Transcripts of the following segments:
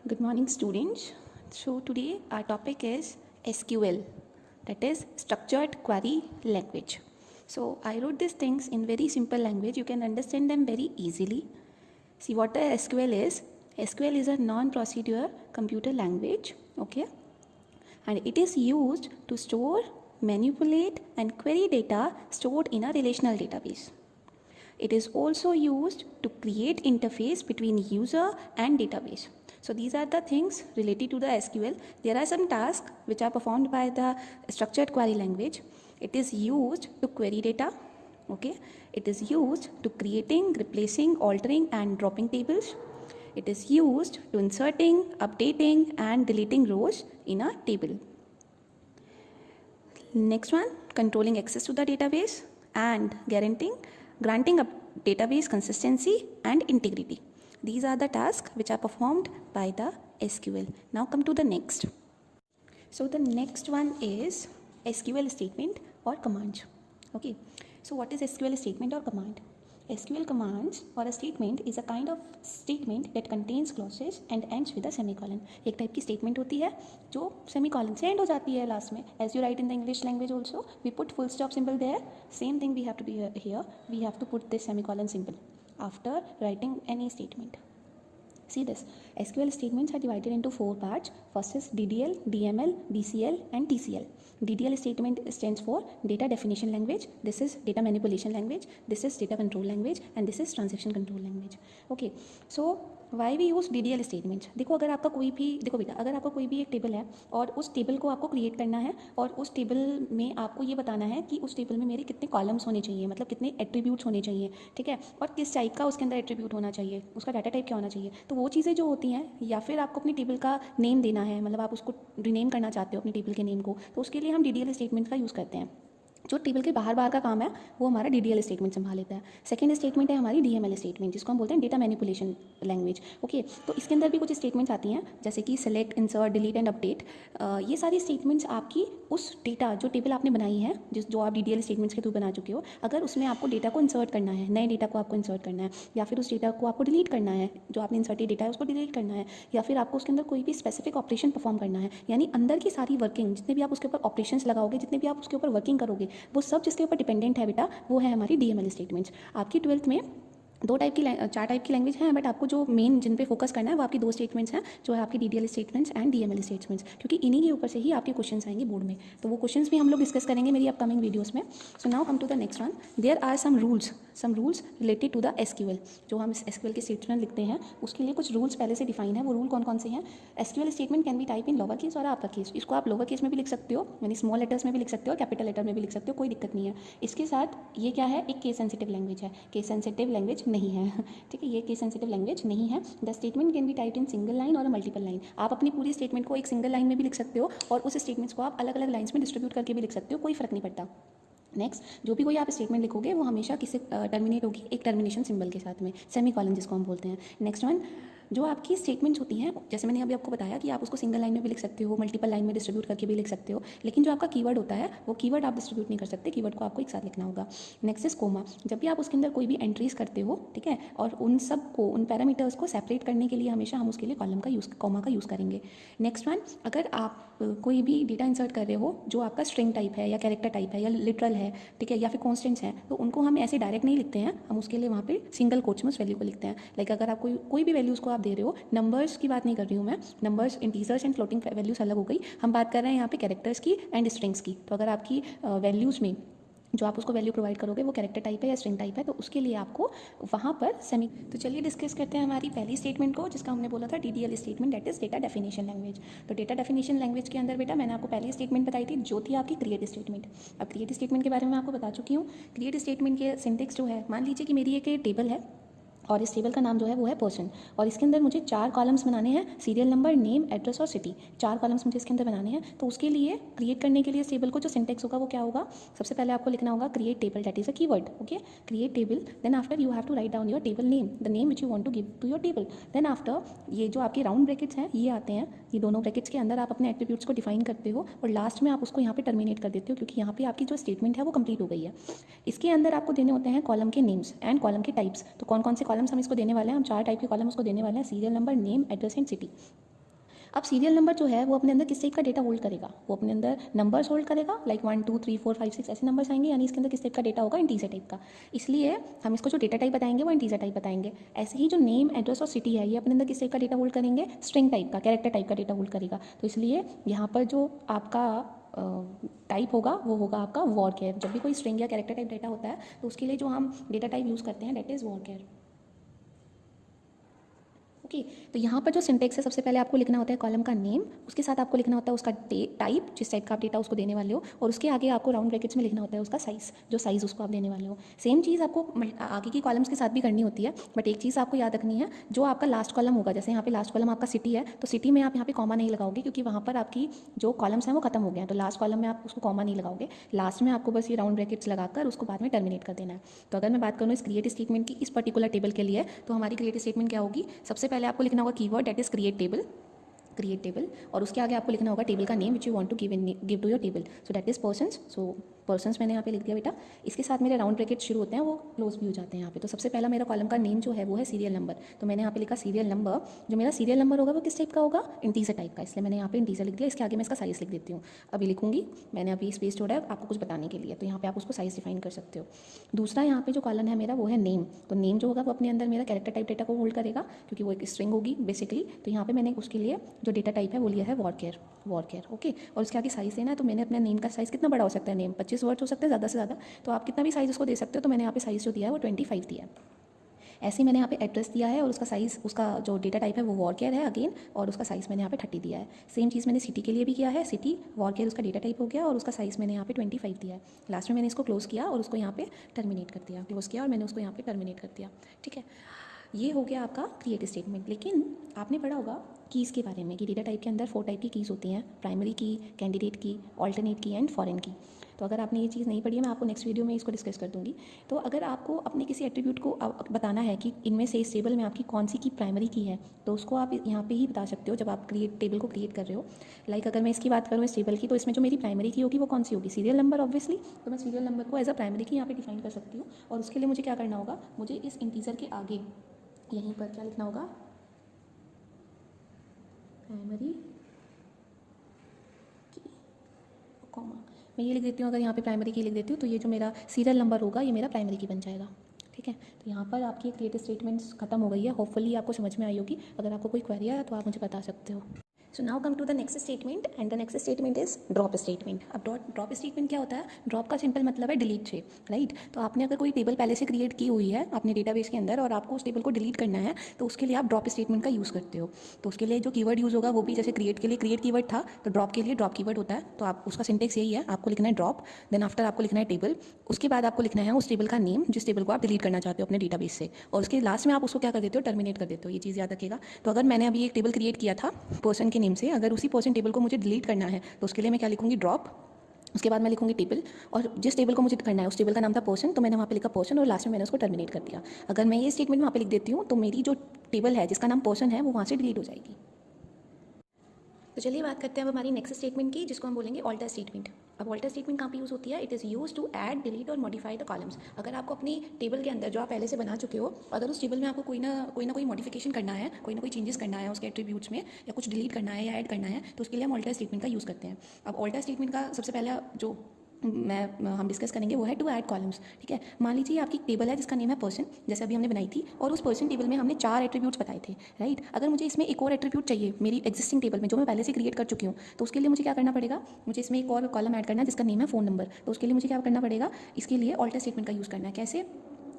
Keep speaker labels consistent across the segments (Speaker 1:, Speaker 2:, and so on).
Speaker 1: Good morning, students. So today our topic is SQL, that is Structured Query Language. So I wrote these things in very simple language. You can understand them very easily. See what a SQL is. SQL is a non-procedure computer language, okay? And it is used to store, manipulate and query data stored in a relational database. It is also used to create interface between user and database. So these are the things related to the SQL. There are some tasks which are performed by the structured query language. It is used to query data. Okay. It is used to creating, replacing, altering and dropping tables. It is used to inserting, updating and deleting rows in a table. Next one, controlling access to the database and granting a database consistency and integrity. These are the tasks which are performed by the SQL. Now come to the next. So the next one is SQL statement or commands. Okay. So what is SQL statement or command? SQL commands or a statement is a kind of statement that contains clauses and ends with a semicolon. एक type की statement होती है जो semicolon से end हो जाती है last में. As you write in the English language also, we put full stop symbol there. Same thing we have to be here. We have to put this semicolon symbol after writing any statement. See this, SQL statements are divided into 4 parts. First is DDL, DML, DCL and TCL. DDL statement stands for data definition language. This is data manipulation language. This is data control language and this is transaction control language. Okay, so why we use DDL statements? देखो अगर आपका कोई भी अगर आपका कोई भी एक टेबल है और उस टेबल को आपको क्रिएट करना है और उस टेबल में आपको ये बताना है कि उस टेबल में मेरे कितने कॉलम्स होने चाहिए, मतलब कितने एट्रीब्यूट्स होने चाहिए, ठीक है, और किस टाइप का उसके अंदर एट्रीब्यूट होना चाहिए, उसका डाटा टाइप क्या होना चाहिए, तो वो चीज़ें जो होती हैं, या फिर आपको अपनी टेबल का नेम देना है, मतलब आप उसको रीनेम करना चाहते हो अपनी टेबल के नेम को, तो उसके लिए हम DDL स्टेटमेंट का यूज़ करते हैं. जो टेबल के बाहर का काम है वो हमारा DDL स्टेटमेंट संभाल लेता है. सेकंड स्टेटमेंट है हमारी DML स्टेटमेंट, जिसको हम बोलते हैं डेटा मैनिपुलेशन लैंग्वेज. ओके, तो इसके अंदर भी कुछ स्टेटमेंट्स आती हैं जैसे कि select, insert, delete and update. ये सारी स्टेटमेंट्स आपकी उस डेटा जो टेबल आपने बनाई है, जो आप DDL स्टेटमेंट्स के थ्रू बना चुके हो, अगर उसमें आपको डेटा को इंसर्ट करना है, नए डेटा को आपको इंसर्ट करना है, या फिर उस डेटा को आपको डिलीट करना है, जो आपने इंसर्टेड डेटा है उसको डिलीट करना है, या फिर आपको उसके अंदर कोई भी स्पेसिफिक ऑपरेशन परफॉर्म करना है, यानी अंदर की सारी वर्किंग, जितने भी आप उसके ऊपर ऑपरेशंस लगाओगे, जितने भी आप उसके ऊपर वर्किंग करोगे, वो सब जिसके ऊपर डिपेंडेंट है बेटा, वो है हमारी DML स्टेटमेंट्स. आपकी 12th में 4 टाइप की लैंग्वेज हैं, बट आपको जो मेन जिन पे फोकस करना है वो आपकी 2 स्टेटमेंट्स हैं, जो है आपकी DDL statements and DML statements, क्योंकि इन्हीं के ऊपर से ही आपके क्वेश्चंस आएंगे बोर्ड में. तो वो क्वेश्चंस भी हम लोग डिस्कस करेंगे मेरी अपकमिंग वीडियोस में. So now come to the next one. There are some rules related to the SQL. जो हम इस SQL के स्टेटमेंट लिखते हैं उसके लिए कुछ रूल्स पहले से डिफाइन है. वो रूल कौन कौन से हैं? SQL statement can be type in lower case और अपर केस. इसको आप लोअर केस में भी लिख सकते हो, यानी स्मॉल लेटर्स में भी लिख सकते हो, कैपिटल लेटर में भी लिख सकते हो, कोई दिक्कत नहीं है. इसके साथ ये क्या है, एक केस सेंसिटिव लैंग्वेज है. केस सेंसिटिव लैंग्वेज नहीं है, ठीक है, ये केस सेंसिटिव लैंग्वेज नहीं है. The statement can be typed in single line और मल्टीपल लाइन. आप अपनी पूरी स्टेटमेंट को एक सिंगल लाइन में भी लिख सकते हो और उस स्टेटमेंट्स को आप अलग अलग लाइन्स में डिस्ट्रीब्यूट करके भी लिख सकते हो, कोई फर्क नहीं पड़ता. नेक्स्ट, जो भी कोई आप स्टेटमेंट लिखोगे वो हमेशा किसी टर्मिनेट होगी एक टर्मिनेशन सिंबल के साथ में, सेमीकॉलन जिसको हम बोलते हैं. नेक्स्ट वन, जो आपकी स्टेटमेंट्स होती हैं, जैसे मैंने अभी आपको बताया कि आप उसको सिंगल लाइन में भी लिख सकते हो, मल्टीपल लाइन में डिस्ट्रीब्यूट करके भी लिख सकते हो, लेकिन जो आपका कीवर्ड होता है वो कीवर्ड आप डिस्ट्रीब्यूट नहीं कर सकते, कीवर्ड को आपको एक साथ लिखना होगा. Next is comma. जब भी आप उसके अंदर कोई भी एंट्रीज करते हो, ठीक है, और उन सब को, उन पैरामीटर्स को सेपरेट करने के लिए हमेशा हम उसके लिए कॉलम का यूज़, कोमा का यूज़ करेंगे. नेक्स्ट वन, अगर आप कोई भी डेटा इंसर्ट कर रहे हो जो आपका स्ट्रिंग टाइप है या कैरेक्टर टाइप है या लिटरल है, ठीक है, या फिर कॉन्स्टेंट्स हैं, तो उनको हम ऐसे डायरेक्ट नहीं लिखते हैं, हम उसके लिए वहाँ पे सिंगल कोट्स में उस वैल्यू को लिखते हैं. लाइक अगर आप कोई भी वैल्यूज़ को आप दे रहे हो, नंबर्स की बात नहीं कर रही हूँ मैं, numbers, integers and floating values अलग हो गई, हम बात कर रहे हैं यहाँ पे कैरेक्टर्स की एंड स्ट्रिंग्स की. तो अगर आपकी वैल्यूज़ में जो आप उसको वैल्यू प्रोवाइड करोगे वो कैरेक्टर टाइप है या स्ट्रिंग टाइप है, तो उसके लिए आपको वहाँ पर सेमी. तो चलिए डिस्कस करते हैं हमारी पहली स्टेटमेंट को, जिसका हमने बोला था DDL statement, that is data definition language. तो डेटा डेफिनेशन लैंग्वेज के अंदर बेटा मैंने आपको पहली स्टेटमेंट बताई थी जो थी आपकी क्रिएट स्टेटमेंट. अब क्रिएट स्टेटमेंट के बारे में आपको बता चुकी हूँ. क्रिएट स्टेटमेंट के सिंटेक्स जो है, मान लीजिए कि मेरी एक टेबल है और इस टेबल का नाम जो है वो है पर्सन, और इसके अंदर मुझे 4 कॉलम्स बनाने हैं, सीरियल नंबर, नेम, एड्रेस और सिटी. 4 कॉलम्स मुझे इसके अंदर बनाने हैं. तो उसके लिए क्रिएट करने के लिए इस टेबल को जो सिंटेक्स होगा वो क्या होगा, सबसे पहले आपको लिखना होगा create table, that is a keyword. Okay, create table. Then after you have to write down your table name, the name which you want to give to your table. Then after ये जो आपके round brackets हैं ये आते हैं, ये दोनों brackets के अंदर आप अपने एट्रीब्यूट्स को डिफाइन करते हो और लास्ट में आप उसको यहाँ पे टर्मिनेट कर देते हो, क्योंकि यहाँ पे आपकी जो स्टेटमेंट है वो कंप्लीट हो गई है. इसके अंदर आपको देने होते हैं कॉलम के नेम्स एंड कॉलम के टाइप्स. तो कौन कौन से कॉलम्स हम इसको देने वाले हैं, हम 4 टाइप के कॉलम उसको देने वाले हैं, serial number, name, address and city. अब सीरियल नंबर जो है वो अपने अंदर किस टाइप का डेटा होल्ड करेगा, वो अपने अंदर नंबर्स होल्ड करेगा, लाइक 1 2 3 4 5 6 ऐसे नंबर्स आएंगे, यानी इसके अंदर किस टाइप का डेटा होगा, इंटीजर टाइप का। इसलिए हम इसको जो डेटा टाइप बताएंगे वो इंटीजर टाइप बताएंगे। ऐसे ही जो नेम, एड्रेस और सिटी है ये अपने अंदर किस टाइप का डेटा होल्ड करेंगे, स्ट्रिंग टाइप का, कैरेक्टर टाइप का डेटा होल्ड करेगा। तो इसलिए यहाँ पर जो आपका टाइप होगा वो होगा आपका वॉरकेर। जब भी कोई स्ट्रिंग या कैरेक्टर टाइप डेटा होता है तो उसके लिए जो हम डेटा टाइप यूज़ करते हैं दैट इज़ वॉरकेर। ओके, तो यहाँ पर जो सिंटेक्स है, सबसे पहले आपको लिखना होता है कॉलम का नेम, उसके साथ आपको लिखना होता है उसका टाइप, जिस टाइप का आप डेटा उसको देने वाले हो, और उसके आगे आपको राउंड ब्रैकेट्स में लिखना होता है उसका साइज़, जो साइज़ उसको आप देने वाले हो। सेम चीज़ आपको आगे की कॉलम्स के साथ भी करनी होती है, बट एक चीज़ आपको याद रखनी है, जो आपका लास्ट कॉलम होगा, जैसे यहाँ पे लास्ट कॉलम आपका सिटी है, तो सिटी में आप यहाँ पे कॉमा नहीं लगाओगे, क्योंकि वहाँ पर आपकी जो कॉलम्स हैं वो खत्म हो गए हैं, तो लास्ट कॉलम में आप उसको कॉमा नहीं लगाओगे, लास्ट में आपको बस ये राउंड ब्रैकेट्स लगाकर उसको बाद में टर्मिनेट कर देना है। तो अगर मैं बात करूँ इस क्रिएट स्टेटमेंट की इस पर्टिकुलर टेबल के लिए, तो हमारी क्रिएट स्टेटमेंट क्या होगी, सबसे पहले आपको लिखना होगा keyword that is create table, और उसके आगे आपको लिखना होगा टेबल का name which you want to give to your table, so that is persons. So persons मैंने यहाँ पे लिख दिया बेटा। इसके साथ मेरे राउंड ब्रैकेट शुरू होते हैं, वो क्लोज भी हो जाते हैं यहाँ पे। तो सबसे पहला मेरा कॉलम का नेम जो है वो है सीरियल नंबर, तो मैंने यहाँ पे लिखा सीरियल नंबर। जो मेरा सीरियल नंबर होगा वो किस टाइप का होगा, इंटीजर टाइप का, इसलिए मैंने यहाँ पे इंटीजर लिख दिया। इसके आगे मैं इसका साइज़ लिख देती हूँ, अभी लिखूंगी, मैंने अभी स्पेस छोड़ा है आपको कुछ बताने के लिए, तो यहाँ पे आप उसको साइज़ डिफाइन कर सकते हो। दूसरा यहाँ पे जो कॉलम है मेरा वो है नेम, तो नेम जो होगा वो अपने अंदर मेरा कैरेक्टर टाइप डेटा को होल्ड करेगा, क्योंकि वो एक स्ट्रिंग होगी बेसिकली। तो यहाँ पे मैंने उसके लिए जो डेटा टाइप है वो लिया है वॉरकेर। ओके, और उसके आगे साइज़ देना है, तो मैंने अपने नेम का साइज़ कितना बड़ा हो सकता है, नेम 25 वर्ड्स हो सकते हैं ज़्यादा से ज़्यादा, तो आप कितना भी साइज़ उसको दे सकते हो। तो मैंने यहाँ पे साइज़ जो दिया है वो 25 दिया है। ऐसे ही मैंने यहाँ पे एड्रेस दिया है, और उसका साइज़, उसका जो डेटा टाइप है वो वॉरकेर है अगेन, और उसका साइज़ मैंने यहाँ पे 30 दिया है। सेम चीज़ मैंने सिटी के लिए भी किया है, सिटी वॉरकेर उसका डेटा टाइप हो गया, और उसका साइज़ मैंने यहाँ पे 25 दिया है। लास्ट में मैंने इसको क्लोज़ किया और उसको यहाँ पे टर्मिनेट कर दिया, क्लोज़ किया और मैंने उसको यहाँ पे टर्मिनेट कर दिया। ठीक है, ये हो गया आपका क्रिएट स्टेटमेंट। लेकिन आपने पढ़ा होगा कीज़ के बारे में कि डेटा टाइप के अंदर 4 टाइप की कीज़ होती हैं, प्राइमरी की, कैंडिडेट की, ऑल्टरनेट की एंड फॉरेन की। तो अगर आपने ये चीज़ नहीं पढ़ी है, मैं आपको नेक्स्ट वीडियो में इसको डिस्कस कर दूंगी। तो अगर आपको अपने किसी एट्रीब्यूट को बताना है कि इनमें से इस टेबल में आपकी कौन सी की प्राइमरी की है, तो उसको आप यहाँ पे ही बता सकते हो जब आप टेबल को क्रिएट कर रहे हो। लाइक अगर मैं इसकी बात करूँ इस टेबल की, तो इसमें जो मेरी प्राइमरी की होगी वो कौन सी होगी, सीरियल नंबर ऑब्वियसली। तो मैं सीरियल नंबर को एज अ प्राइमरी की यहाँ पे डिफाइन कर सकती हूँ, और उसके लिए मुझे क्या करना होगा, मुझे इस इंटीजर के आगे यहीं पर क्या लिखना होगा, प्राइमरी की, कॉमा मैं ये लिख देती हूँ। अगर यहाँ पे प्राइमरी की लिख देती हूँ तो ये जो मेरा सीरियल नंबर होगा ये मेरा प्राइमरी की बन जाएगा। ठीक है, तो यहाँ पर आपकी क्रिएट स्टेटमेंट्स खत्म हो गई है, होपफुली आपको समझ में आई होगी। अगर आपको कोई क्वेरी है तो आप मुझे बता सकते हो। So now come to the next statement, and the next statement is drop statement. अब ड्रॉप स्टेटमेंट क्या होता है, ड्रॉप का सिंपल मतलब है डिलीट से, राइट। तो आपने अगर कोई टेबल पहले से क्रिएट की हुई है अपने डेटाबेस के अंदर और आपको उस टेबल को डिलीट करना है, तो उसके लिए आप ड्रॉप स्टेटमेंट का यूज़ करते हो। तो उसके लिए जो कीवर्ड यूज़ होगा वो भी जैसे क्रिएट के लिए क्रिएट कीवर्ड था, तो ड्रॉप के लिए ड्रॉप कीवर्ड होता है। तो आप उसका सिंटेक्स यही है, आपको लिखना है ड्रॉप, देन आफ्टर आपको लिखना है टेबल, उसके बाद आपको लिखना है उस टेबल का नेम जिस टेबल को आप डिलीट करना चाहते हो अपने डेटाबेस से, और उसके लास्ट में आप उसको क्या कर देते हो, टर्मिनेट कर देते हो। ये चीज़ याद रखिएगा। तो अगर मैंने अभी एक टेबल क्रिएट किया था पर्सन के नेम से, अगर उसी पर्सन टेबल को मुझे डिलीट करना है तो उसके लिए मैं क्या लिखूंगी, ड्रॉप, उसके बाद मैं लिखूंगी टेबल, और जिस टेबल को मुझे करना है उस टेबल का नाम था पर्सन, तो मैंने वहाँ पे लिखा पर्सन और लास्ट में मैंने उसको टर्मिनेट कर दिया। अगर मैं ये स्टेटमेंट वहाँ पे लिख देती हूँ तो मेरी जो टेबल है जिसका नाम पर्सन है वो वहाँ से डिलीट हो जाएगी। तो चलिए बात करते हैं अब हमारी नेक्स्ट स्टेटमेंट की, जिसको हम बोलेंगे ऑल्टर स्टेटमेंट। अब ऑल्टर स्टेटमेंट कहाँ पे यूज़ होती है, it is use to add, delete और मॉडिफाई द कॉलम्स। अगर आपको अपनी टेबल के अंदर जो आप पहले से बना चुके हो, अगर उस टेबल में आपको कोई ना कोई मॉडिफिकेशन करना है, कोई ना कोई चेंजेस करना है उसके एट्रीब्यूट्स में, या कुछ डिलीट करना है या ऐड करना है, तो उसके लिए हम ऑल्टर स्टेटमेंट का यूज़ करते हैं। अब ऑल्टर स्टेटमेंट का सबसे पहला जो हम डिस्कस करेंगे वो है टू ऐड कॉलम्स। ठीक है, मान लीजिए आपकी टेबल है जिसका नेम है पर्सन, जैसे अभी हमने बनाई थी, और उस पर्सन टेबल में हमने 4 एट्रीब्यूट्स बताए थे, राइट। अगर मुझे इसमें एक और एट्रीब्यूट चाहिए मेरी एग्जिस्टिंग टेबल में जो मैं पहले से क्रिएट कर चुकी हूँ, तो उसके लिए मुझे क्या करना पड़ेगा, मुझे इसमें एक और कॉलम ऐड करना है जिसका नेम है फ़ोन नंबर। तो उसके लिए मुझे क्या करना पड़ेगा, इसके लिए ऑल्टर स्टेटमेंट का यूज़ करना है। कैसे,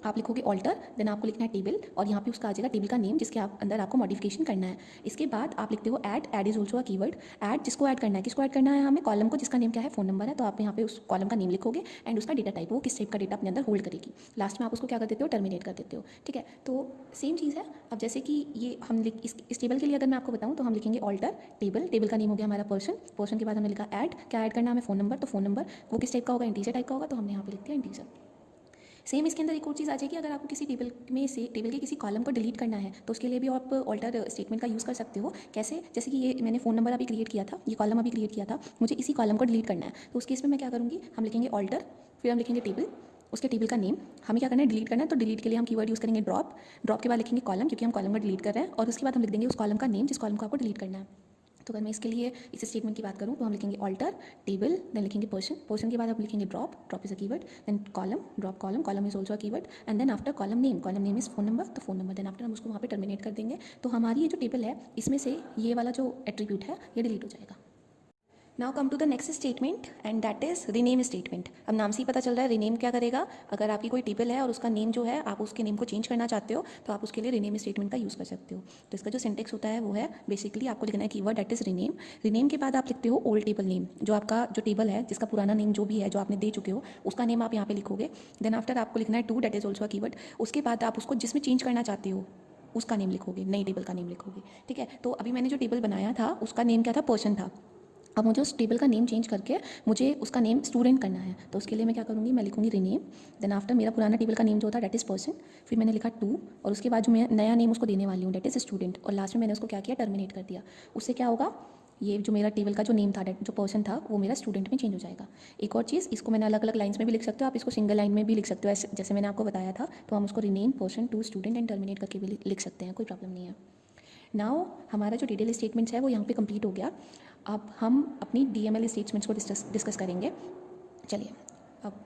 Speaker 1: आप लिखोगे ऑल्टर, देन आपको लिखना है टेबल, और यहाँ पे उसका आ जाएगा टेबल का नेम जिसके अंदर आपको मॉडिफिकेशन करना है। इसके बाद आप लिखते हो add is also a keyword. Add जिसको ऐड करना है, किसको ऐड करना है, हमें कॉलम को जिसका नेम क्या है, फ़ोन नंबर है, तो आप यहाँ पे उस कॉलम का नेम लिखोगे एंड उसका डेटा टाइप, वो किस टाइप का डेटा अपने अंदर होल्ड करेगी। लास्ट में आप उसको क्या कर देते हो, टर्मिनेट कर देते हो। ठीक है, तो सेम चीज़ है। अब जैसे कि ये हम इस टेबल के लिए अगर मैं आपको बताऊँ तो हम लिखेंगे ऑल्टर टेबल का नेम हो गया हमारा पर्सन के बाद हमने लिखा ऐड, क्या ऐड करना है हमें, फ़ोन नंबर, तो फ़ोन नंबर वो किस टाइप का होगा, इंटीजर टाइप का होगा, तो हमने यहाँ पे लिख दिया इंटीजर। सेम इसके अंदर एक और चीज़ आ जाएगी, अगर आपको किसी टेबल में से टेबल के किसी कॉलम को डिलीट करना है तो उसके लिए भी आप ऑल्टर स्टेटमेंट का यूज़ कर सकते हो। कैसे, जैसे कि ये मैंने फ़ोन नंबर अभी क्रिएट किया था, ये कॉलम अभी क्रिएट किया था, मुझे इसी कॉलम को डिलीट करना है, तो उस केस में मैं क्या करूँगी, हम लिखेंगे ऑल्टर, फिर हम लिखेंगे टेबल, उसके टेबल का नेम, हमें क्या करना है, डिलीट करना है, तो डिलीट के लिए हम कीवर्ड यूज़ करेंगे ड्रॉप के बाद लिखेंगे कॉलम, क्योंकि हम कॉलम को डिलीट कर रहे हैं, और उसके बाद हम लिख देंगे उस कॉलम का नेम जिस कॉलम को आपको डिलीट करना है। तो अगर मैं इसके लिए इस स्टेटमेंट की बात करूँ तो हम लिखेंगे ऑल्टर टेबल, देन लिखेंगे पर्सन के बाद हम लिखेंगे drop is a keyword, then column, drop column is also a keyword, and then after column name is phone number, तो फोन नंबर, देन आफ्टर हम उसको वहाँ पे टर्मिनेट कर देंगे। तो हमारी ये जो टेबल है इसमें से ये वाला जो एट्रीब्यूट है ये डिलीट हो जाएगा। Now come to the next statement and that is rename statement. अब नाम से ही पता चल रहा है रीनेम क्या करेगा। अगर आपकी कोई टेबल है और उसका नेम जो है आप उसके नेम को चेंज करना चाहते हो तो आप उसके लिए रीनेम स्टेटमेंट का यूज़ कर सकते हो। तो इसका जो सिंटेक्स होता है वो है बेसिकली आपको लिखना है keyword that is rename. Rename के बाद आप लिखते हो ओल्ड टेबल नेम, जो आपका जो टेबल है जिसका पुराना नेम जो भी है जो आपने दे चुके हो उसका नेम आप यहाँ पे लिखोगे। देन आफ्टर आपको लिखना है to that is also a keyword. उसके बाद आप उसको जिसमें चेंज करना चाहते हो उसका नेम लिखोगे, नई टेबल का नेम लिखोगे। ठीक है, तो अभी मैंने जो टेबल बनाया था उसका नेम क्या था, पर्सन था। अब मुझे उस टेबल का नेम चेंज करके मुझे उसका नेम स्टूडेंट करना है। तो उसके लिए मैं क्या करूँगी, मैं लिखूँगी रीनेम, देन आफ्टर मेरा पुराना टेबल का नेम जो था डेट इज़ पर्सन, फिर मैंने लिखा टू, और उसके बाद जो मैं नया नेम उसको देने वाली हूँ डेट इज़ स्टूडेंट, और लास्ट में मैंने उसको क्या किया, टर्मिनेट कर दिया। उससे क्या होगा, ये जो मेरा टेबल का जो नेम था जो पर्सन था वो मेरा स्टूडेंट में चेंज हो जाएगा। एक और चीज़, इसको मैंने अलग अलग लाइन्स में भी लिख सकते हो, आप इसको सिंगल लाइन में भी लिख सकते हो, ऐसे जैसे मैंने आपको बताया था। तो हम उसको rename person to student and terminate करके भी लिख सकते हैं, कोई प्रॉब्लम नहीं है। नाउ हमारा जो डिटेल स्टेटमेंट्स है वो यहाँ पे कंप्लीट हो गया। अब हम अपनी DML स्टेटमेंट्स को डिस्कस करेंगे। चलिए अब